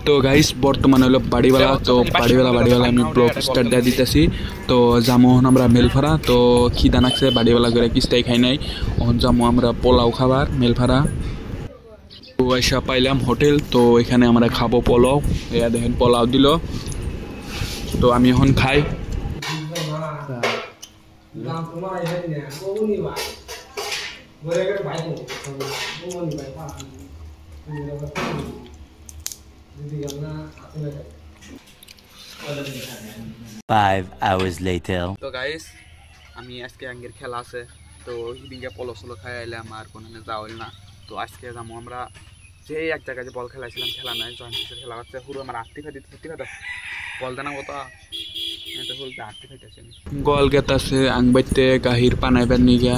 তো গাইস বর্তমানে হলো বাড়িওয়ালা তো বাড়িওয়ালা আমি ব্লগ স্টার্ট দিয়ে দিতেছি তো যামো আমরা মেলফাড়া তো খিদা নাকছে বাড়িওয়ালা করে কিস্তাই খাই নাই ওখান যামো আমরা পোলাও খাবার মেলফাড়া তো এসে পাইলাম হোটেল তো এখানে আমরা খাবো পোলাও এয়া দেখেন পোলাও দিল তো আমি এখন খাই Five hours later. তো গাইস আমি আজকে আঙ্গের খেলা আছে তো সেদিনকে পলো সলো খাই আইলাম আর কোনো যাওয়া হইল না তো আজকে যাবো আমরা যে এক জায়গায় যে বল খেলাইছিলাম খেলা নাই জয়েন্ট খেলা হচ্ছে পুরো আমার আটটি খাইতে বল দেনা কত আটটি খাইতেছে গল গেতাছে আংবাইতে গাহির পানাইবার নিগা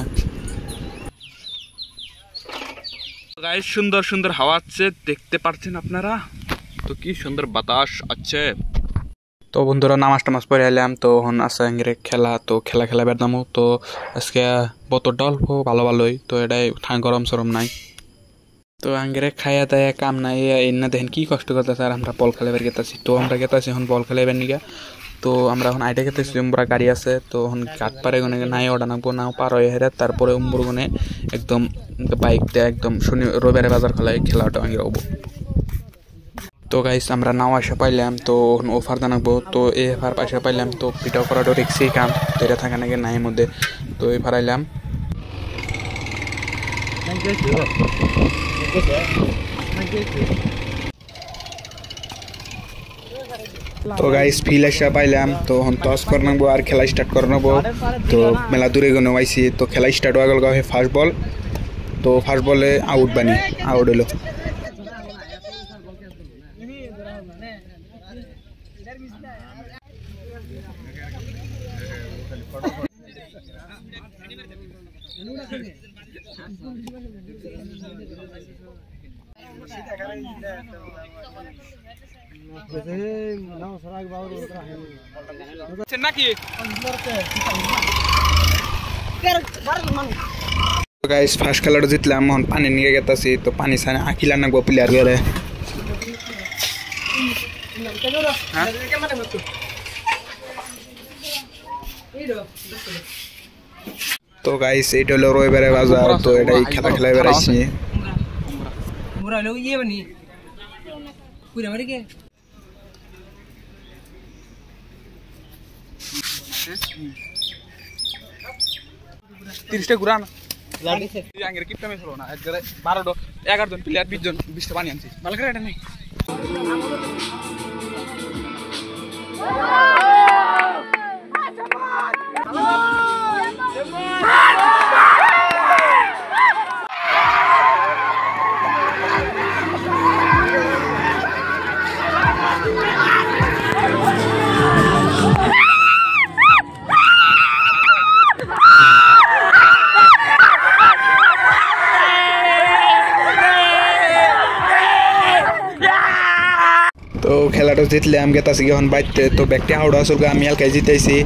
গাইস সুন্দর সুন্দর হাওয়া আছে দেখতে পাচ্ছেন আপনারা তো কি সুন্দর বাতাস আছে তো বন্ধুরা নামাজ টামাজ পড়ে এলাম তো এখন আছে আঙ্গের খেলা তো খেলা বেরদামো তো আজকে বোতলটা অল্প ভালোই তো এটাই গরম সরম নাই তো আঙ্গের খাইয়া দায়া কাম নাই এনে দেখেন কি কষ্ট করতেছে আর আমরা বল খেলাবার গেতাছি তো আমরা গেতাছি এখন বল খেলাবার নিগা তো আমরা এখন আইটা গেতেছি আমরা গাড়ি আছে তো এখন কাঠ পারে গনে নাই ওটা নাকবো নাও পার হয়ে হেরে তারপরে উম্বুর গনে একদম বাইকটা একদম শনি রবিবারে বাজার খেলায় খেলাটা আঙ্গের হবো তো গাইস আমরা নাও আসা পাইলাম তো অফার জানাবো তো এই অফার পাশে পাইলাম তো পিটাও করাটা রিক্সি কাম তো এটা থাকে নাকি নাই মধ্যে তো এই ফারাইলাম তো গাইস ফিল আসা পাইলাম তো এখন টস করে নেবো আর খেলা স্টার্ট করে নেবো তো মেলা দূরে গনে আইসি তো খেলা স্টার্ট হয়ে গেল ফার্স্ট বল তো ফার্স্ট বলে আউট বানি আউট হলো গাইস ফার্স্ট খেলাটা জিতলাম এখন পানি নিয়ে গেতাছি তো পানি সানে আকিলা নাকবো প্লেয়ার গেলে তো গাইস এইটা হলো রবিবারে বাজার তো এটাই খেলা বেড়াইছি তিরিশটা ঘুরান কিপটা মেশ হলো না 12 11 জন প্লেয়ার 20 জন 20টা পানি আনছি ভালো করে এটা নেই তো খেলাটা জিতলাম গেতাছি এখন বাইতে তো ব্যাগটি হাওড়া আসল আমি এলকাই জিতেছি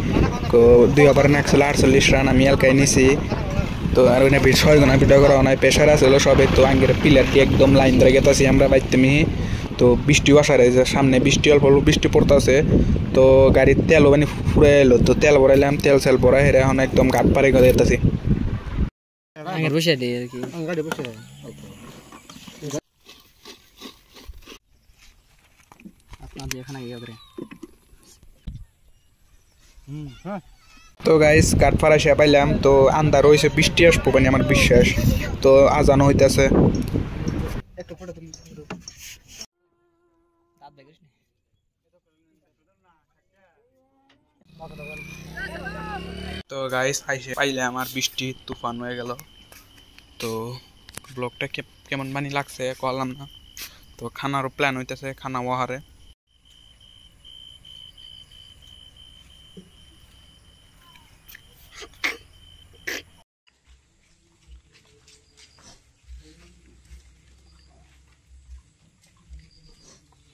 তো 2 ওভার 148 রান আমি এলকাই নিছি তো আর ওইনা 6 জনা ভিডিও করা নাই প্রেসার আছিল সবে তো আঙ্গের প্লেয়ারটি একদম লাইন ধরে গেতাছি আমরা বাইতে মিহি তো বৃষ্টি আসারে সামনে বৃষ্টি অল্প বৃষ্টি পড়তাছে তো গাড়ির তেল মানে ফুরে এলো তো তেল ভরাইলাম তেল ভরা হেরে এখন একদম ঘাট পারে গেলে যেতেছি আঙ্গের বসে দিই আর কি গাড়ি বসে তো গাইস কাঠ ফাড়া সে পাইলাম তো আন্দার হয়েছে বৃষ্টি আসবো মানে আমার বিশ্বাস তো আজানো হইতেছে তো গাইস আইসে পাইলে আমার বৃষ্টি তুফান হয়ে গেল তো ব্লগটা কেমন বানি লাগছে কলাম না তো খানারও প্ল্যান হইতেছে খানা ওয়াহারে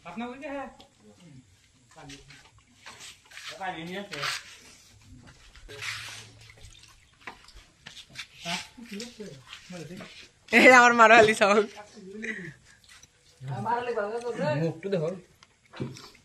আপনার হ্যাঁ পানি নিয়ে আসে আমার মারালি সব মুখটু দেখো है।